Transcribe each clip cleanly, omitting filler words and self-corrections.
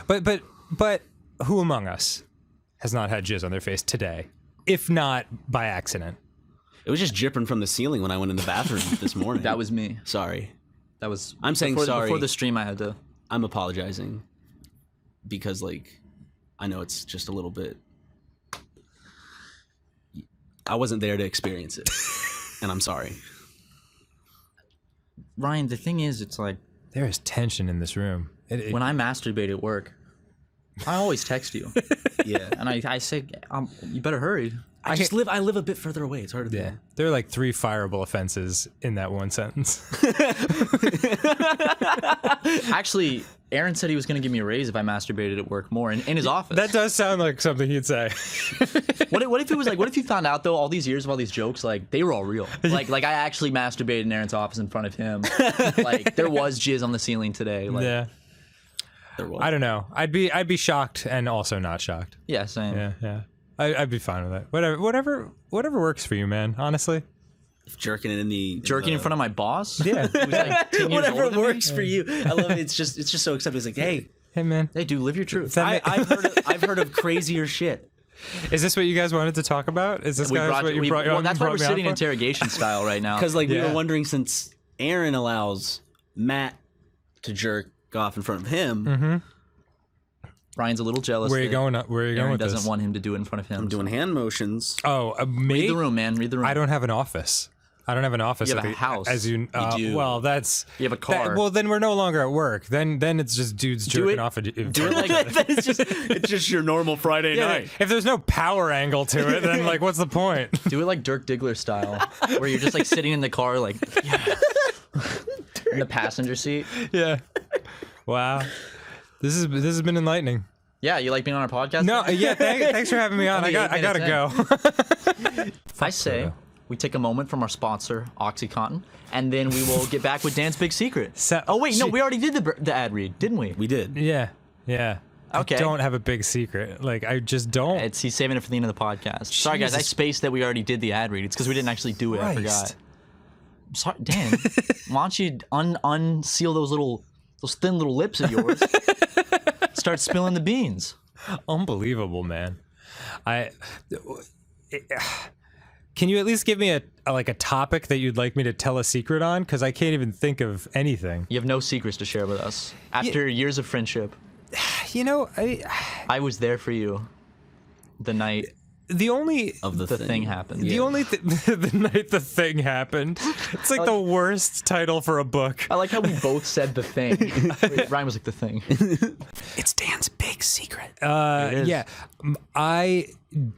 But who among us has not had jizz on their face today, if not by accident? It was just dripping from the ceiling when I went in the bathroom this morning. That was me. Sorry. That was. I'm saying sorry. Before the stream, I had to. I'm apologizing because, like, I know it's just a little bit. I wasn't there to experience it, and I'm sorry. Ryan, the thing is, it's like There is tension in this room. when I masturbate at work, I always text you. Yeah, And I say, you better hurry. I live a bit further away. It's hard to do. There are like 3 fireable offenses in that one sentence. Actually, Aaron said he was going to give me a raise if I masturbated at work more in his office. That does sound like something he'd say. What if it was like? What if you found out though all these years of all these jokes, like they were all real? Like I actually masturbated in Aaron's office in front of him. Like there was jizz on the ceiling today. Like, Yeah. There was. I don't know. I'd be shocked and also not shocked. Yeah, same. Yeah. I'd be fine with that. Whatever works for you, man. Honestly. Jerking it in the Jerking in front of my boss. Yeah. Who's like 10 years whatever older than me? works for you. I love it. It's just so accepted. It's like, hey, Man. Hey, dude, live your truth. I've heard of crazier shit. Is this what you guys wanted to talk about? Is this what you brought? Well, that's why we're sitting in interrogation style right now. Because like we Yeah. were wondering, since Aaron allows Matt to jerk off in front of him, Mm-hmm. Ryan's a little jealous. Where are you that going? Where are you going Aaron with doesn't this? want him to do it in front of him. I'm doing hand motions. Oh, me? Read the room, man. Read the room. I don't have an office. I don't have an office. You have at a house. As you do. Well, that's. You have a car. Well, then we're no longer at work. Then it's just dudes jerking off. Do it like It's just your normal Friday night. If there's no power angle to it, then like, what's the point? do it like Dirk Diggler style, where you're just like sitting in the car, like in the passenger seat. Yeah. Wow. This has been enlightening. Yeah, you like being on our podcast? No, yeah. Thanks for having me on. Only I 8 gotta minutes go. I say we take a moment from our sponsor, OxyContin, and then we will get back with Dan's big secret. Oh wait, no, we already did the ad read, didn't we? We did. Yeah. Okay. I don't have a big secret. Like, I just don't. He's saving it for the end of the podcast. Sorry guys, I Jesus. spaced that we already did the ad read. It's because we didn't actually do it. I Christ. forgot. I'm sorry, Dan. Why don't you unseal those thin little lips of yours? Start spilling the beans. Unbelievable, man. Can you at least give me a topic that you'd like me to tell a secret on? Because I can't even think of anything. You have no secrets to share with us. After years of friendship, You know, I was there for you the night the only Of the thing happened. the only the night the thing happened. It's like the worst title for a book. I like how we both said the thing. Ryan was like the thing. It's Dan's big secret. Yeah, I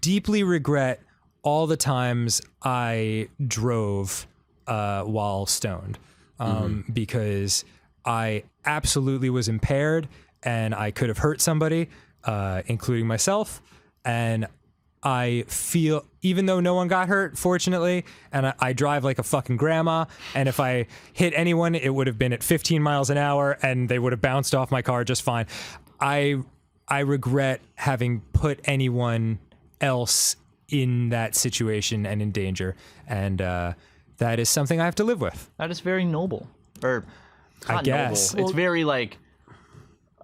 deeply regret all the times I drove while stoned, because I absolutely was impaired and I could have hurt somebody, including myself. And I feel, even though no one got hurt, fortunately, and I drive like a fucking grandma, and if I hit anyone, it would have been at 15 miles an hour and they would have bounced off my car just fine. I regret having put anyone else in that situation and in danger, and that is something I have to live with. That is very noble. Or I not guess. noble. It's very like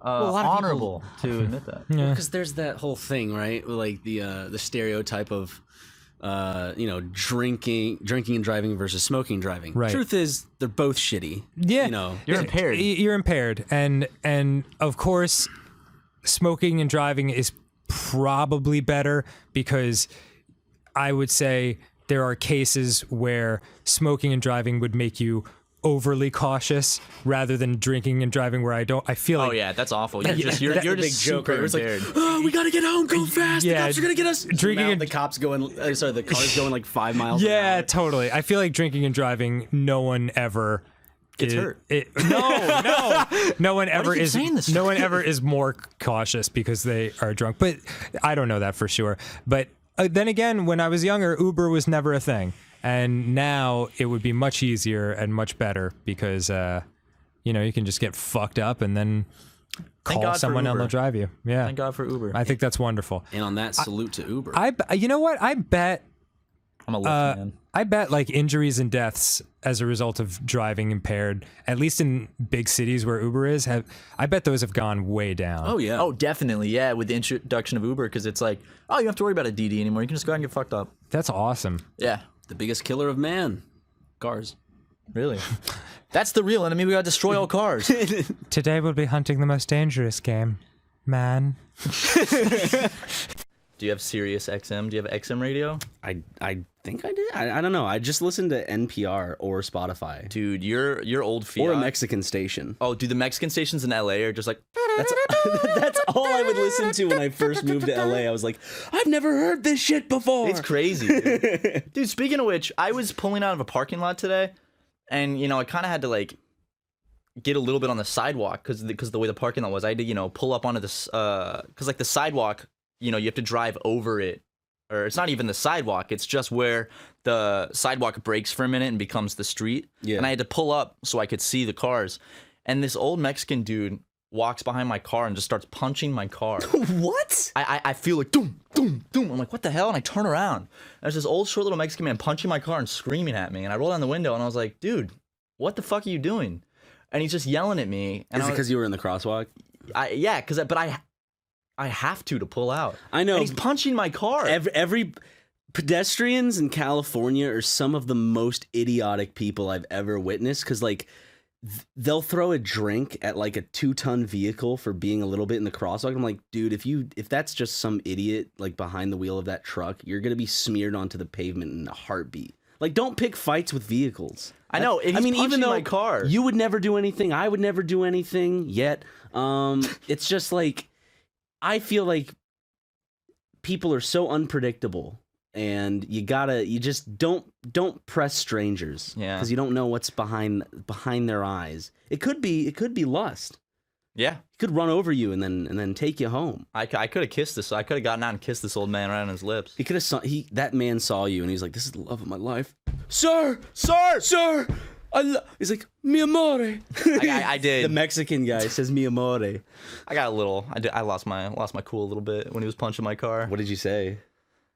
a lot of honorable to admit that. Because there's that whole thing, right? Like the stereotype of drinking and driving versus smoking and driving. Right. Truth is, they're both shitty. Yeah. You're impaired. You're impaired, and of course, smoking and driving is probably better, because I would say there are cases where smoking and driving would make you overly cautious rather than drinking and driving, where I feel like Oh yeah, that's awful. You're just That's the big joke, right? It's like, oh, we gotta get home, go fast. Yeah, the cops are gonna get us. drinking Now and- the cops going. The car's going like 5 miles. an yeah, hour. totally. I feel like drinking and driving, no one ever Gets hurt. No one ever keep is. saying this? No one ever is more cautious because they are drunk. But I don't know that for sure. But then again, when I was younger, Uber was never a thing, and now it would be much easier and much better because you can just get fucked up and then call God for someone and Uber. they'll drive you. Yeah, Thank God for Uber. I think that's wonderful. And on that, salute to Uber. You know what? I bet I'm a left man. I bet like injuries and deaths as a result of driving impaired, at least in big cities where Uber is, I bet those have gone way down. Oh yeah. Oh, definitely. Yeah, with the introduction of Uber, because it's like, oh, you don't have to worry about a DD anymore. You can just go out and get fucked up. That's awesome. Yeah. The biggest killer of man. Cars. Really? That's the real enemy. We gotta destroy all cars. Today we'll be hunting the most dangerous game, man. Do you have Sirius XM? Do you have XM radio? I think I did. I don't know. I just listened to NPR or Spotify. Dude, your old Fiat. Or a Mexican station. Oh, dude, the Mexican stations in LA are just like... That's all I would listen to when I first moved to LA. I was like, I've never heard this shit before. It's crazy, dude. Dude, speaking of which, I was pulling out of a parking lot today, and, you know, I kind of had to, like, get a little bit on the sidewalk because the way the parking lot was. I had to, you know, pull up onto this... Because, like, the sidewalk, you know, you have to drive over it. Or it's not even the sidewalk. It's just where the sidewalk breaks for a minute and becomes the street. Yeah. And I had to pull up so I could see the cars. And this old Mexican dude walks behind my car and just starts punching my car. What? I feel like, doom, doom, doom. I'm like, what the hell? And I turn around. And there's this old, short little Mexican man punching my car and screaming at me. And I roll down the window and I was like, dude, what the fuck are you doing? And he's just yelling at me. And Is it because you were in the crosswalk? Yeah, but I have to pull out. I know. And he's punching my car. Every pedestrians in California are some of the most idiotic people I've ever witnessed, because like they'll throw a drink at like a 2-ton vehicle for being a little bit in the crosswalk. I'm like, dude, if that's just some idiot like behind the wheel of that truck, you're gonna be smeared onto the pavement in a heartbeat. Like, don't pick fights with vehicles. I know. He's even though my car, you would never do anything, I would never do anything yet. It's just like, I feel like people are so unpredictable, and you just don't press strangers. Yeah. Because you don't know what's behind their eyes. It could be lust. Yeah. He could run over you and then take you home. I could have kissed this. I could have gotten out and kissed this old man right on his lips. He could have that man saw you and he's like, this is the love of my life. Sir. He's like, mi amore. I did. The Mexican guy says mi amore. I got a little. I lost my cool a little bit when he was punching my car. What did you say?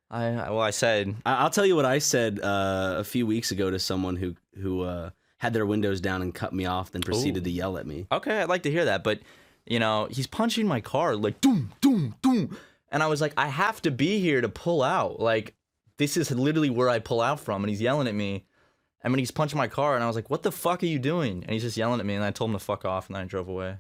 I said. I'll tell you what I said a few weeks ago to someone who had their windows down and cut me off, then proceeded to yell at me. Okay, I'd like to hear that, but you know, he's punching my car like doom, doom, doom, and I was like, I have to be here to pull out. Like, this is literally where I pull out from, and he's yelling at me. I mean, he's punching my car, and I was like, what the fuck are you doing? And he's just yelling at me, and I told him to fuck off, and then I drove away.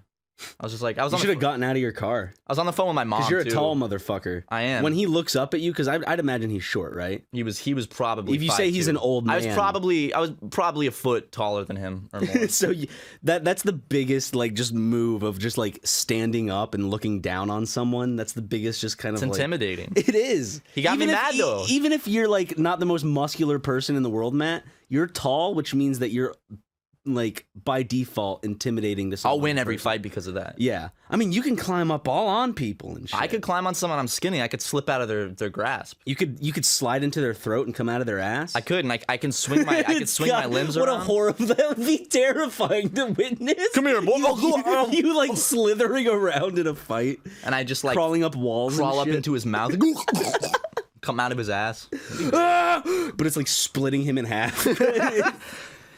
I was just like, You should have gotten out of your car. I was on the phone with my mom. Because you're a too. tall motherfucker. I am. When he looks up at you, because I'd imagine he's short, right? He was probably. If you say he's 5'2". an old man, I was probably a foot taller than him or more. So that's the biggest like just move of just like standing up and looking down on someone. That's the biggest just kind It's of like, intimidating. It is. He got me mad though. Even if you're like not the most muscular person in the world, Matt, you're tall, which means that you're like by default intimidating to someone. I'll win every fight because of that. Yeah. I mean, you can climb up all on people and shit. I could climb on someone. I'm skinny. I could slip out of their grasp. You could slide into their throat and come out of their ass. I could, and I can swing my my limbs what around. What a horrible! That would be terrifying to witness. Come here, boy. You like slithering around in a fight, and I just like crawling up walls, crawl and up shit. into his mouth, come out of his ass. But it's like splitting him in half.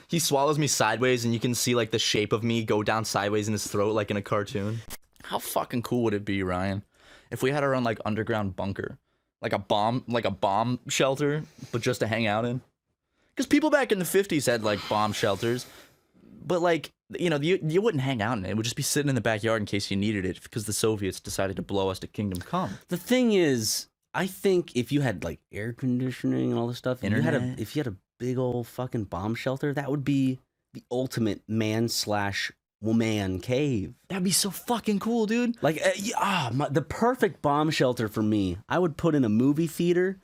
He swallows me sideways, and you can see like the shape of me go down sideways in his throat, like in a cartoon. How fucking cool would it be, Ryan, if we had our own like underground bunker, like a bomb shelter, but just to hang out in? Because people back in the 50s had like bomb shelters, but like, you know, you wouldn't hang out in it. It would just be sitting in the backyard in case you needed it, because the Soviets decided to blow us to kingdom come. The thing is, I think if you had like air conditioning and all this stuff, if you had a big old fucking bomb shelter, that would be the ultimate man/woman cave. That'd be so fucking cool, dude. Like, the perfect bomb shelter for me. I would put in a movie theater.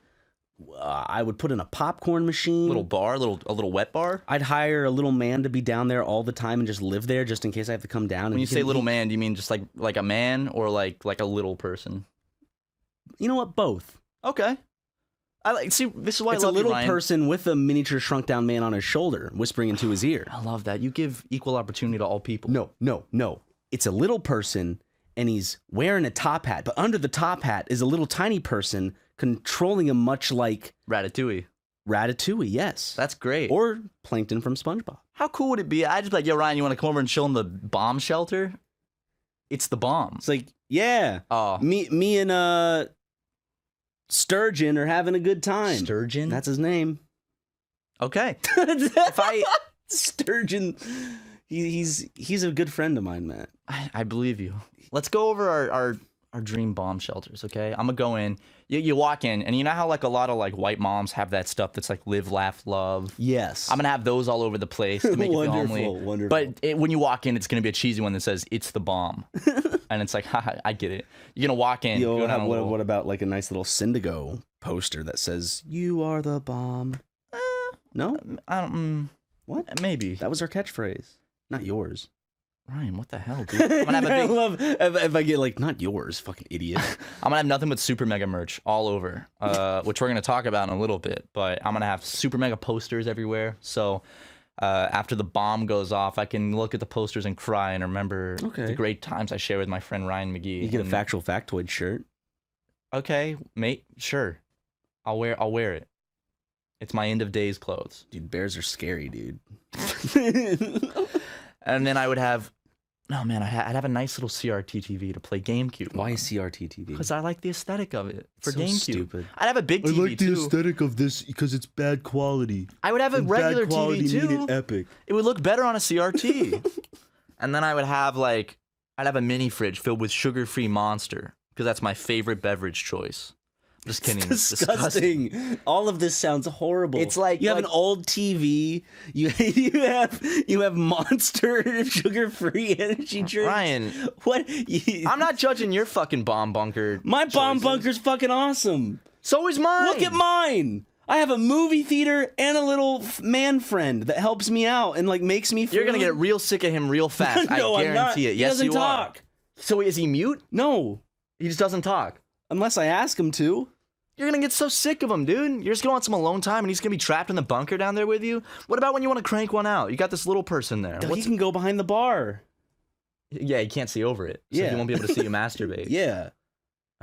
I would put in a popcorn machine. Little bar, a little wet bar. I'd hire a little man to be down there all the time and just live there, just in case I have to come down. When you say little man, do you mean just like a man, or like a little person? You know what? Both. Okay. See, this is why it's I love a little you, Ryan. person with a miniature shrunk down man on his shoulder, whispering into his ear. I love that. You give equal opportunity to all people. No. It's a little person, and he's wearing a top hat, but under the top hat is a little tiny person controlling him, much like Ratatouille. Ratatouille, yes. That's great. Or Plankton from SpongeBob. How cool would it be? I'd just be like, yo, Ryan, you want to come over and chill in the bomb shelter? It's the bomb. It's like, yeah. Oh. Me and Sturgeon are having a good time. Sturgeon? That's his name. Okay. Sturgeon, he's a good friend of mine, Matt. I believe you. Let's go over our dream bomb shelters, okay? I'm gonna go in. You walk in, and you know how like a lot of like white moms have that stuff that's like live, laugh, love. Yes. I'm gonna have those all over the place to make it feel homely. Wonderful. But when you walk in, it's gonna be a cheesy one that says "It's the bomb," and it's like, haha, I get it. You're gonna walk in. Yo, go down a what, little- what about like a nice little Syndigo poster that says "You are the bomb"? No, I don't. what? Maybe. That was our catchphrase, not yours. Ryan, what the hell, dude? I'm gonna have a I big. love if I get like not yours, fucking idiot. I'm gonna have nothing but Super Mega merch all over, which we're gonna talk about in a little bit. But I'm gonna have Super Mega posters everywhere. So after the bomb goes off, I can look at the posters and cry and remember the great times I share with my friend Ryan McGee. You get a factual factoid shirt. Okay, mate. Sure, I'll wear it. It's my end of days clothes. Dude, bears are scary, dude. And then I would have, oh man, I'd have a nice little CRT TV to play GameCube. Why CRT TV? Because I like the aesthetic of it for So GameCube. stupid. I'd have a big TV too. aesthetic of this because it's bad quality. I would have a regular TV too. Epic. It would look better on a CRT. And then I would have I'd have a mini fridge filled with sugar-free Monster because that's my favorite beverage choice. Just kidding. It's Disgusting. All of this sounds horrible. It's like- you have like- an old TV. You have Monster sugar-free energy drinks. Ryan, What? I'm not judging your fucking bomb bunker. My bomb choices. bunker's fucking awesome. So is mine. Look at mine. I have a movie theater and a little man friend that helps me out and like makes me feel. You're gonna get real sick of him real fast. No, I I'm not. guarantee it. He Yes, doesn't you talk. are. So is he mute? No, He just doesn't talk. unless I ask him to. You're gonna get so sick of him, dude. You're just gonna want some alone time, and he's gonna be trapped in the bunker down there with you. What about when you want to crank one out? You got this little person there. He can go behind the bar. Yeah, he can't see over it, so Yeah. he won't be able to see you masturbate. Yeah.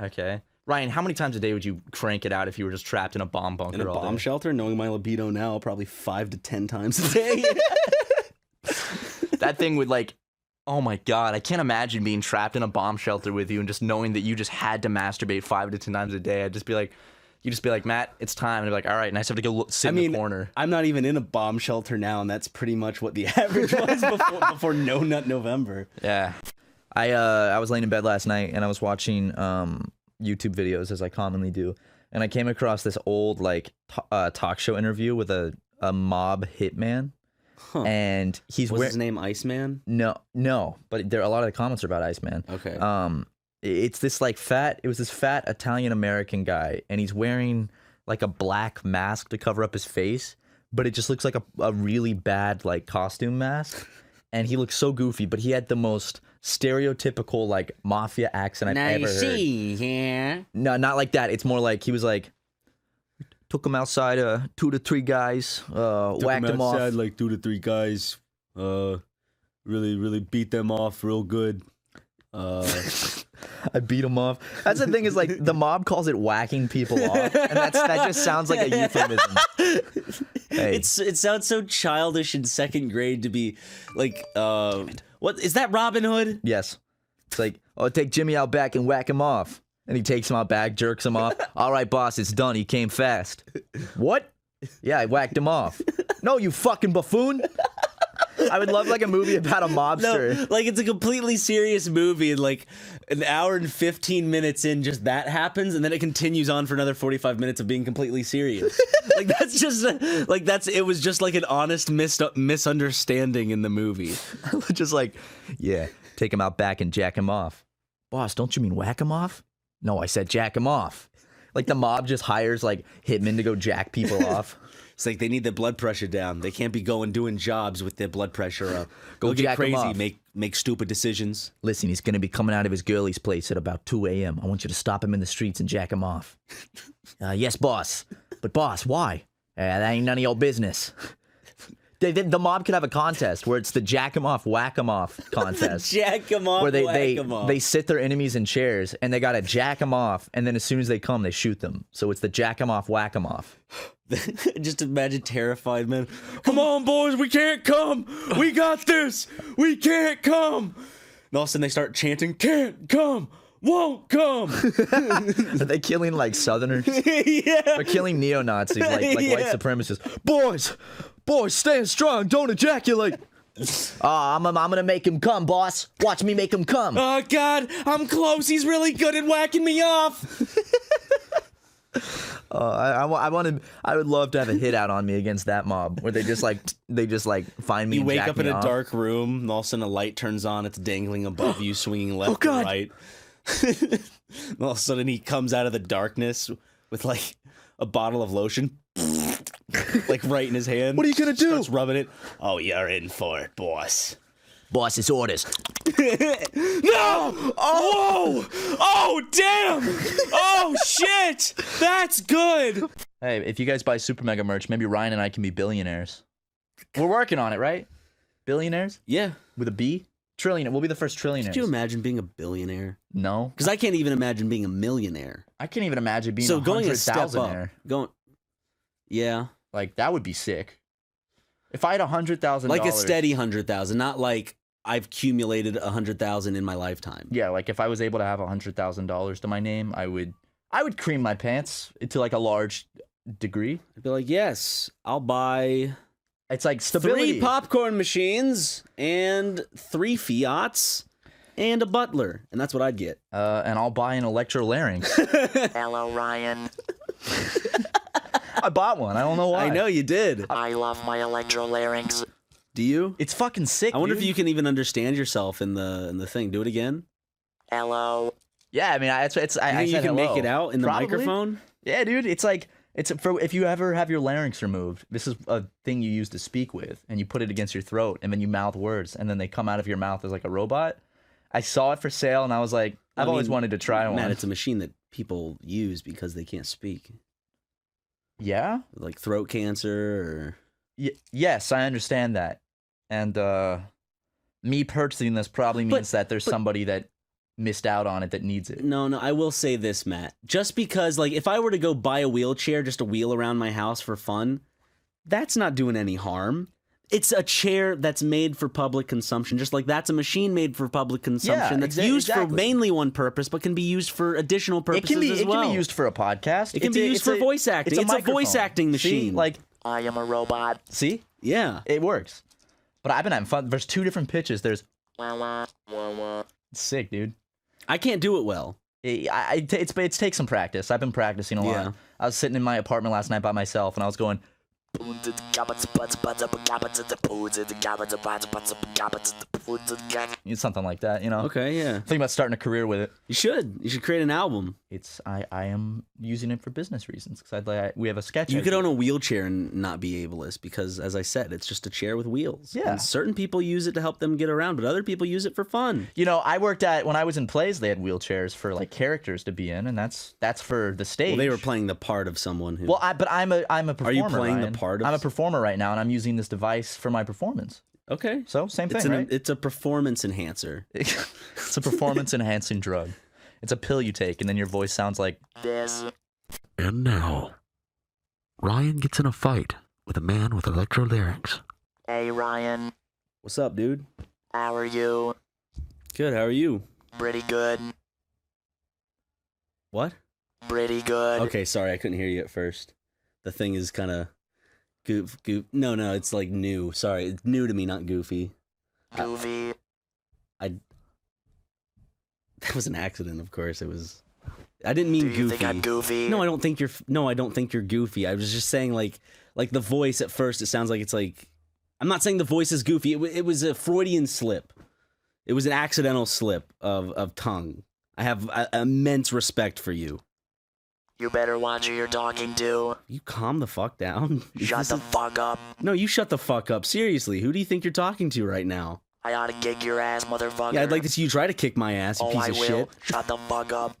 Okay. Ryan, how many times a day would you crank it out if you were just trapped in a bomb bunker In a all bomb day? shelter, knowing my libido now, probably 5 to 10 times a day. That thing would oh my god, I can't imagine being trapped in a bomb shelter with you and just knowing that you just had to masturbate 5 to 10 times a day. I'd just be like, you'd just be like, Matt, it's time. And I'd be like, all right, and I just have to go sit in the corner. I'm not even in a bomb shelter now, and that's pretty much what the average was before No Nut November. Yeah. I was laying in bed last night and I was watching YouTube videos as I commonly do, and I came across this old talk show interview with a mob hitman. Huh. And he's Was his name Iceman? No, but there a lot of the comments are about Iceman. Okay. It's this it was this fat Italian American guy, and he's wearing like a black mask to cover up his face, but it just looks like a really bad costume mask, and he looks so goofy, but he had the most stereotypical mafia accent I've ever heard. Yeah. No, not like that. It's more like he was like, took him outside, 2 to 3 guys, whacked him off. Like 2 to 3 guys, really beat them off real good. I beat him off. That's the thing is the mob calls it whacking people off, and that just sounds like a euphemism. Hey. It sounds so childish in 2nd grade to be like, what is that, Robin Hood? Yes. It's like, oh, take Jimmy out back and whack him off. And he takes him out back, jerks him off. All right, boss, it's done. He came fast. What? Yeah, I whacked him off. No, you fucking buffoon. I would love a movie about a mobster. No, it's a completely serious movie, and an hour and 15 minutes in, just that happens, and then it continues on for another 45 minutes of being completely serious. That's just it was just an honest misunderstanding in the movie. Just yeah, take him out back and jack him off. Boss, don't you mean whack him off? No, I said jack him off. The mob just hires hitmen to go jack people off. It's they need their blood pressure down. They can't be doing jobs with their blood pressure up. Go They'll jack get 'em crazy, off. make stupid decisions. Listen, he's going to be coming out of his girlie's place at about 2 a.m. I want you to stop him in the streets and jack him off. Yes, boss. But boss, why? That ain't none of your business. The mob could have a contest where it's the jack 'em off, whack 'em off contest. Jack 'em off, where whack 'em off. they sit their enemies in chairs and they gotta jack 'em off, and then as soon as they come, they shoot them. So it's the jack 'em off, whack 'em off. Just imagine terrified men. Come on, boys, we can't come. We got this. We can't come. And all of a sudden they start chanting, can't come, won't come. Are they killing like Southerners? Yeah. They're killing neo-Nazis, like Yeah. white supremacists. Boys, stand strong, don't ejaculate. I'm gonna make him come, boss. Watch me make him come. Oh, God, I'm close. He's really good at whacking me off. I would love to have a hit out on me against that mob where they just like find me. You and wake jack up in me a off. dark room, and all of a sudden a light turns on. It's dangling above you, swinging left God. and right. And all of a sudden he comes out of the darkness with like a bottle of lotion, like right in his hand. What are you gonna do? Starts rubbing it. Oh, you're in for it, boss. Boss, it's orders. No! Oh! Oh, damn! Oh, shit! That's good! Hey, if you guys buy SuperMega merch, maybe Ryan and I can be billionaires. We're working on it, right? Billionaires? Yeah. With a B? Trillionaire. We'll be the first trillionaires. Could you imagine being a billionaire? No. Because I can't even imagine being a millionaire. I can't even imagine being So a going a step up. 100,000-aire. Going... Yeah. Like, that would be sick. If I had $100,000... Like a steady 100,000, not like I've accumulated 100,000 in my lifetime. Yeah, like if I was able to have $100,000 to my name, I would cream my pants to like a large degree. I'd be like, yes, I'll buy It's like stability. 3 popcorn machines and 3 Fiats and a butler. And that's what I'd get. And I'll buy an electrolarynx. Hello, Ryan. I bought one. I don't know why. I know you did. I love my electrolarynx. Do you? It's fucking sick. I wonder dude. if you can even understand yourself in the thing. Do it again. Hello. Yeah, I mean, I You think said you can hello. make it out in the Probably. microphone? Yeah, dude. It's like for if you ever have your larynx removed. This is a thing you use to speak with, and you put it against your throat, and then you mouth words, and then they come out of your mouth as like a robot. I saw it for sale, and I was like, I've always wanted to try one. Matt, it's a machine that people use because they can't speak. Yeah. Like throat cancer or... Yes, I understand that. And me purchasing this probably means that there's somebody that missed out on it that needs it. No, I will say this, Matt. Just because, like, if I were to go buy a wheelchair just to wheel around my house for fun, that's not doing any harm. It's a chair that's made for public consumption, just like that's a machine made for public consumption that's used for mainly one purpose, but can be used for additional purposes as well. It can be used for a podcast. It can be used for voice acting. It's a voice acting machine. See? Like, I am a robot. see? yeah. It works. But I've been having fun. There's 2 different pitches. There's Wah, wah, wah, wah. sick, dude. I can't do it well. It takes some practice. I've been practicing a lot. Yeah. I was sitting in my apartment last night by myself, and I was going, something like that, you know? Okay, yeah. Thinking about starting a career with it. You should create an album. I am using it for business reasons because we have a sketch. You idea. could own a wheelchair and not be ableist because, as I said, it's just a chair with wheels. Yeah. And certain people use it to help them get around, but other people use it for fun. You know, when I was in plays, they had wheelchairs for like characters to be in, and that's for the stage. Well, they were playing the part of someone who... Well, I'm a performer. Are you playing Ryan. the part of... I'm a performer right now, and I'm using this device for my performance. Okay. So same thing, right? It's a performance enhancer. It's a performance enhancing drug. It's a pill you take, and then your voice sounds like This. And now, Ryan gets in a fight with a man with electrolarynx. Hey, Ryan. What's up, dude? How are you? Good, how are you? Pretty good. What? Pretty good. Okay, sorry, I couldn't hear you at first. The thing is kind of... Goof. No, it's like new. Sorry, it's new to me, not goofy. Goofy. That was an accident, of course. It was... I didn't mean Do you goofy. think I'm goofy? No, I don't think you're goofy. I was just saying like the voice at first. It sounds like it's like. I'm not saying the voice is goofy. It was a Freudian slip. It was an accidental slip of tongue. I have immense respect for you. You better watch who you're talking to. You calm the fuck down. Shut the fuck up. No, you shut the fuck up. Seriously, who do you think you're talking to right now? I ought to kick your ass, motherfucker. Yeah, I'd like to see you try to kick my ass, you Oh, piece I of will. shit. Shut the fuck up.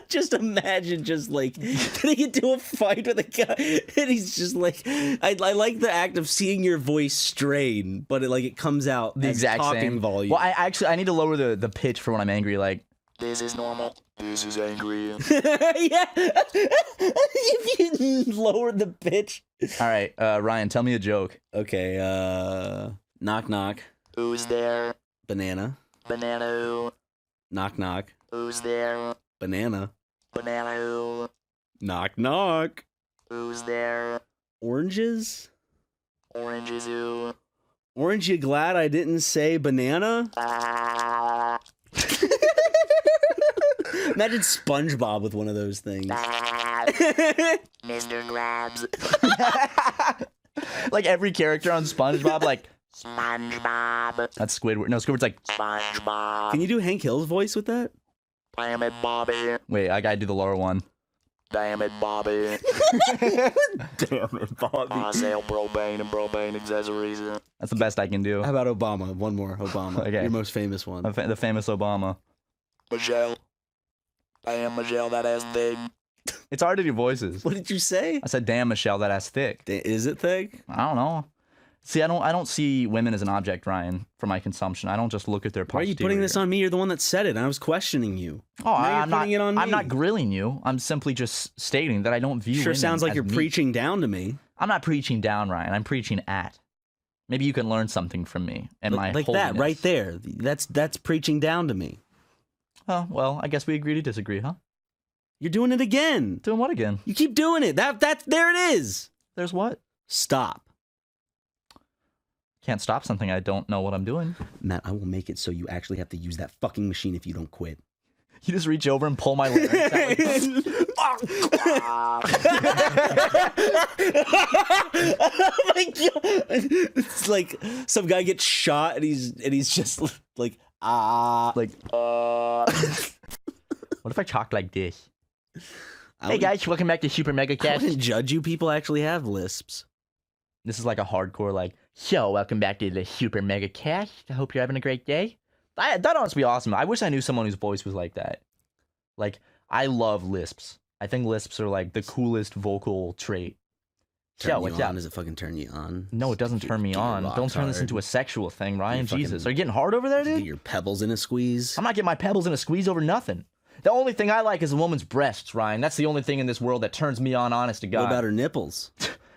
Just imagine just like getting into a fight with a guy and he's just like, I like the act of seeing your voice strain, but it comes out The as exact talking same volume. Well, I need to lower the pitch for when I'm angry. Like, This is normal. This is angry. Yeah. If you lower the pitch. all right, Ryan, tell me a joke. Okay, knock knock. Who's there? Banana. Banana who? Knock knock. Who's there? Banana. Banana who? Knock knock. Who's there? Oranges? Oranges who? Orange, you glad I didn't say banana? Ah, Imagine SpongeBob with one of those things. ah, Mr. Krabs. Like every character on SpongeBob, like SpongeBob. that's Squidward. No, Squidward's like, SpongeBob. Can you do Hank Hill's voice with that? Damn it, Bobby. wait, I gotta do the lower one. Damn it, Bobby. Damn it, Bobby. I sell propane and propane accessories. That's the best I can do. How about Obama? One more, Obama. Okay. Your most famous one. The famous Obama. Michelle. Damn, Michelle, that ass big. It's hard to do voices. What did you say? I said, "Damn, Michelle, that ass thick." Is it thick? I don't know. See, I don't see women as an object, Ryan, for my consumption. I don't just look at their Why are posterior. you putting this on me? You're the one that said it. I was questioning you. Oh, Now you're I'm not. putting it on I'm me. not grilling you. I'm simply just stating that I don't view. Sure women sounds like as you're meat. preaching down to me. I'm not preaching down, Ryan. I'm preaching at. Maybe you can learn something from me and my Like holiness. that right there. That's preaching down to me. Oh well, I guess we agree to disagree, huh? You're doing it again. Doing what again? You keep doing it. That there it is. There's what? Stop. Can't stop something I don't know what I'm doing. Matt, I will make it so you actually have to use that fucking machine if you don't quit. You just reach over and pull my larynx out like, Oh my god! It's like some guy gets shot and he's just like like. What if I talked like this? Hey guys, welcome back to Super Mega I Cast. wouldn't judge you. People actually have lisps. This is like a hardcore like. So welcome back to the Super Mega Cast. I hope you're having a great day. That'd honestly be awesome. I wish I knew someone whose voice was like that. Like I love lisps. I think lisps are like the coolest vocal trait. Turn What's you on? up? Does it fucking turn you on? No, it doesn't turn me Get on. rocked Don't turn this hard. into a sexual thing, Ryan. fucking- Jesus, are you getting hard over there, Get dude? your pebbles in a squeeze. I'm not getting my pebbles in a squeeze over nothing. The only thing I like is a woman's breasts, Ryan. That's the only thing in this world that turns me on, honest to God. What about her nipples?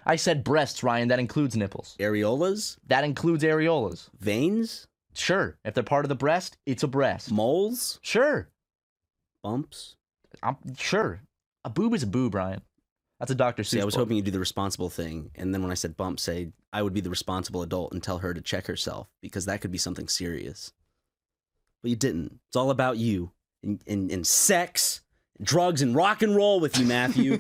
I said breasts, Ryan. That includes nipples. Areolas? That includes areolas. Veins? Sure. If they're part of the breast, it's a breast. Moles? Sure. Bumps? I'm sure. A boob is a boob, Ryan. That's a Dr. Seuss See, I was book. hoping you'd do the responsible thing, and then when I said bump, say I would be the responsible adult and tell her to check herself, because that could be something serious. But you didn't. It's all about you and sex, drugs, and rock and roll with you, Matthew.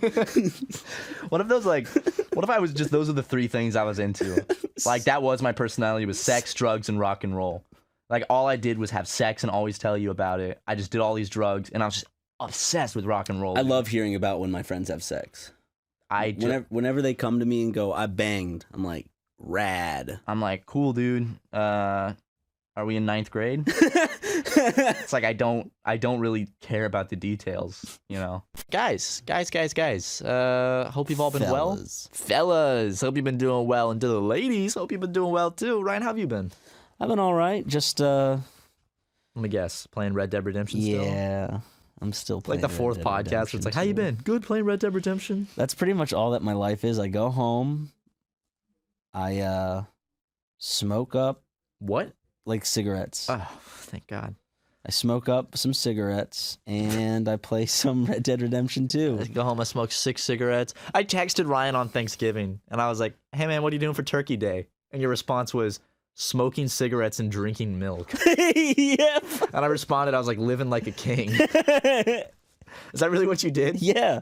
What if I was just, those are the three things I was into. Like, that was my personality, was sex, drugs, and rock and roll. Like, all I did was have sex and always tell you about it. I just did all these drugs, and I was just obsessed with rock and roll. I dude. love hearing about when my friends have sex. I Whenever they come to me and go, I banged, I'm like, rad. I'm like, cool, dude. Are we in 9th grade? It's like I don't really care about the details, you know. Guys. Hope you've all been fellas. Hope you've been doing well, and to the ladies, hope you've been doing well too. Ryan, how have you been? I've been all right. Just Let me guess, playing Red Dead Redemption still. yeah, I'm still playing. Like the fourth Red Dead podcast, where Redemption it's like, how you 2. been? Good, playing Red Dead Redemption. That's pretty much all that my life is. I go home, I smoke up What? like cigarettes. Oh, thank God. I smoke up some cigarettes and I play some Red Dead Redemption 2. I go home, I smoke 6 cigarettes. I texted Ryan on Thanksgiving, and I was like, hey man, what are you doing for Turkey Day? And your response was, smoking cigarettes and drinking milk. Yep. And I responded, I was like, living like a king. Is that really what you did? Yeah.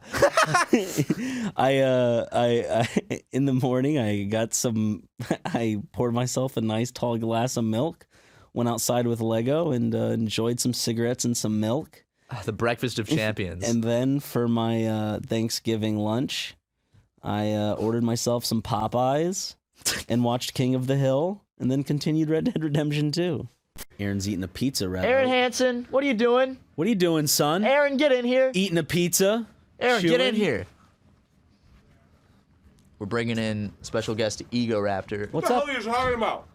I in the morning I poured myself a nice tall glass of milk, went outside with Lego and enjoyed some cigarettes and some milk. The breakfast of champions. And then for my Thanksgiving lunch, I ordered myself some Popeyes and watched King of the Hill and then continued Red Dead Redemption 2. Aaron's eating a pizza right Aaron now. Hansen, what are you doing? What are you doing, son? Aaron, get in here. Eating a pizza? Aaron, get in Chilling? here. We're bringing in special guest Ego Raptor. What's What up? the hell are you talking about?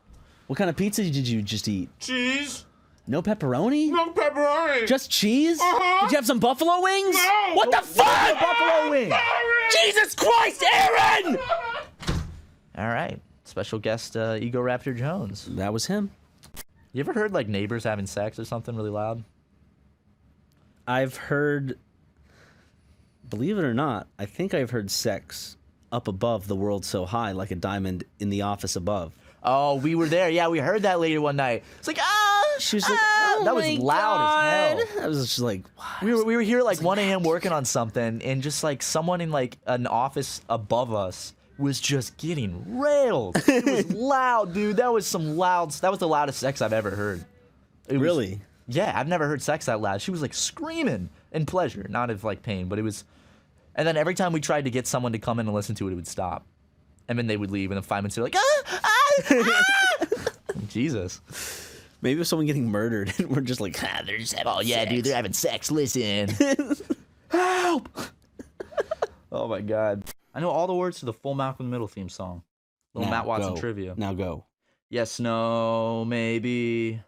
What kind of pizza did you just eat? Cheese? No pepperoni? No pepperoni. Just cheese? Uh-huh. Did you have some buffalo wings? No. What the fuck? Buffalo wing. Jesus Christ, Aaron! All right, special guest Ego Raptor Jones. That was him. You ever heard like neighbors having sex or something really loud? I've heard, believe it or not, I think I've heard sex up above the world so high, like a diamond in the office above. Oh, we were there. Yeah, we heard that lady one night. It's like, She was like, that was loud as hell. I was just like, We were here at like 1 a.m. working on something, and just like someone in like an office above us was just getting railed. It was loud, dude. That was the loudest sex I've ever heard. It was- really? Yeah, I've never heard sex that loud. She was like screaming in pleasure, not of like pain, but it was. And then every time we tried to get someone to come in and listen to it, it would stop. And then they would leave, and then 5 minutes they're like, Jesus. Maybe it was someone getting murdered, and we're just like, they're just having Oh, yeah, sex. dude, they're having sex. Listen. Help! Oh, my God. I know all the words to the full Malcolm in the Middle theme song. Little Now Matt Watson go. trivia. Now go. Yes, no, maybe.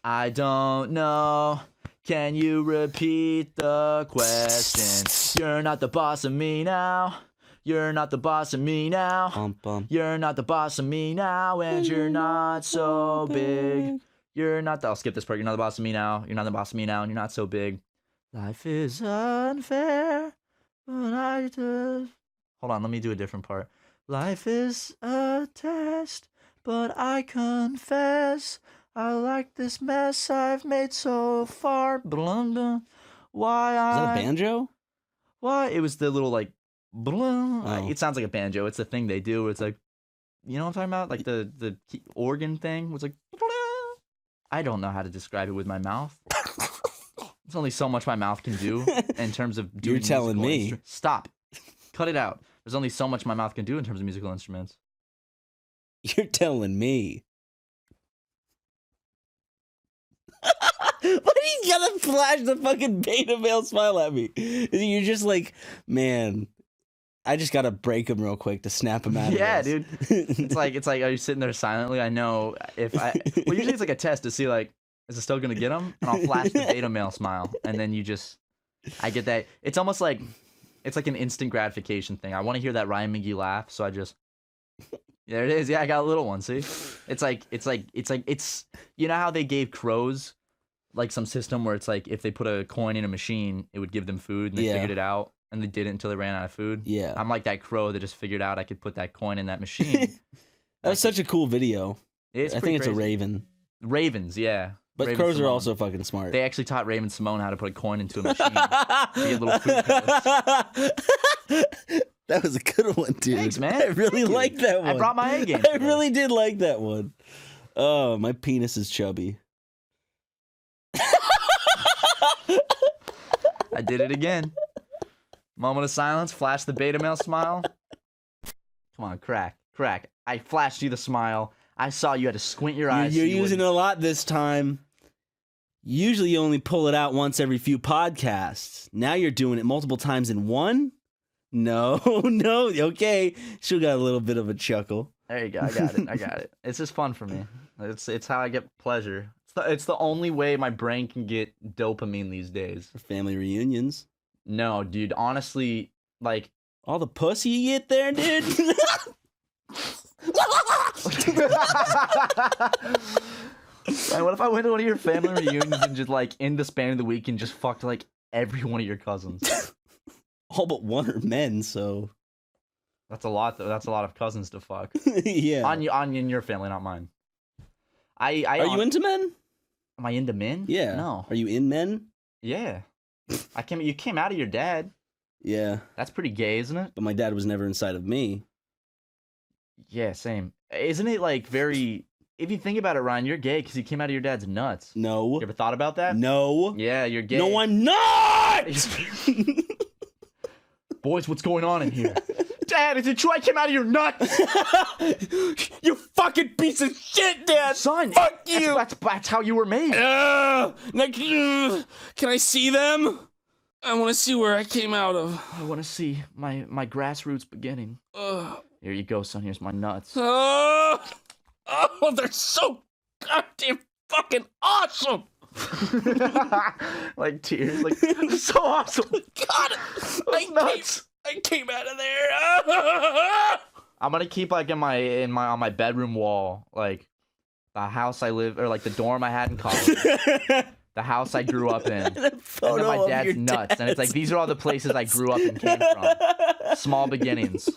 I don't know. Can you repeat the question? You're not the boss of me now. You're not the boss of me now. Bum, bum. You're not the boss of me now, and you're not so big. You're not the, I'll skip this part. You're not the boss of me now. You're not the boss of me now, and you're not so big. Life is unfair, but I just... Hold on, let me do a different part. Life is a test, but I confess I like this mess I've made so far. Why Is that I... a banjo? Why? It was the little like... Oh. It sounds like a banjo. It's the thing they do. It's like, you know what I'm talking about? Like the organ thing was like, I don't know how to describe it with my mouth. There's only so much my mouth can do in terms of doing. You're telling me. Stop. Cut it out. There's only so much my mouth can do in terms of musical instruments. You're telling me. Why do you gotta flash the fucking beta male smile at me? You're just like, man, I just gotta break him real quick to snap him out of Yeah, this. dude. It's like, are you sitting there silently? I know if I. Well, usually it's like a test to see like, is it still gonna get him? And I'll flash the beta male smile, and then I get that. It's almost like, it's like an instant gratification thing. I want to hear that Ryan McGee laugh, so I just. There it is. Yeah, I got a little one. See, it's you know how they gave crows like some system where it's like if they put a coin in a machine, it would give them food, and they Yeah. figured it out, and they did it until they ran out of food. Yeah. I'm like that crow that just figured out I could put that coin in that machine. That was such a cool video. It's I pretty think it's a crazy. raven. Ravens, yeah. But Raven crows are Simone. also fucking smart. They actually taught Raven Simone how to put a coin into a machine to get little food pellets. That was a good one, dude. Thanks, man. I really Thank you. liked that one. I brought my A game. I really did like that one. Oh, my penis is chubby. I did it again. Moment of silence. Flash the beta male smile. Come on, crack. I flashed you the smile. I saw you had to squint your eyes. You're so you using it wouldn't- a lot this time. Usually you only pull it out once every few podcasts. Now you're doing it multiple times in one? No. Okay. She got a little bit of a chuckle. There you go. I got it. It's just fun for me. It's how I get pleasure. It's the only way my brain can get dopamine these days. For family reunions. No, dude. Honestly, like. All the pussy you get there, dude. Right, what if I went to one of your family reunions and just like in the span of the week and just fucked like every one of your cousins? All but one are men, so That's a lot. That's a lot of cousins to fuck. yeah. On in your family, not mine. Are you into men? Am I into men? Yeah. No. Are you in men? Yeah. You came out of your dad. Yeah. That's pretty gay, isn't it? But my dad was never inside of me. Yeah, same. Isn't it like very? If you think about it, Ryan, you're gay because you came out of your dad's nuts. No. You ever thought about that? No. Yeah, you're gay. No, I'm not! Boys, what's going on in here? Dad, is it true I came out of your nuts? You fucking piece of shit, Dad. Son, Fuck you. That's how you were made. Can I see them? I want to see where I came out of. I want to see my grassroots beginning. Here you go, son. Here's my nuts. Oh, they're so goddamn fucking awesome. Like tears, like so awesome. God, I came out of there. I'm gonna keep like on my bedroom wall, like the house I live or like the dorm I had in college, the house I grew up in, and then my dad's nuts, and it's like these are all the places I grew up and came from. Small beginnings.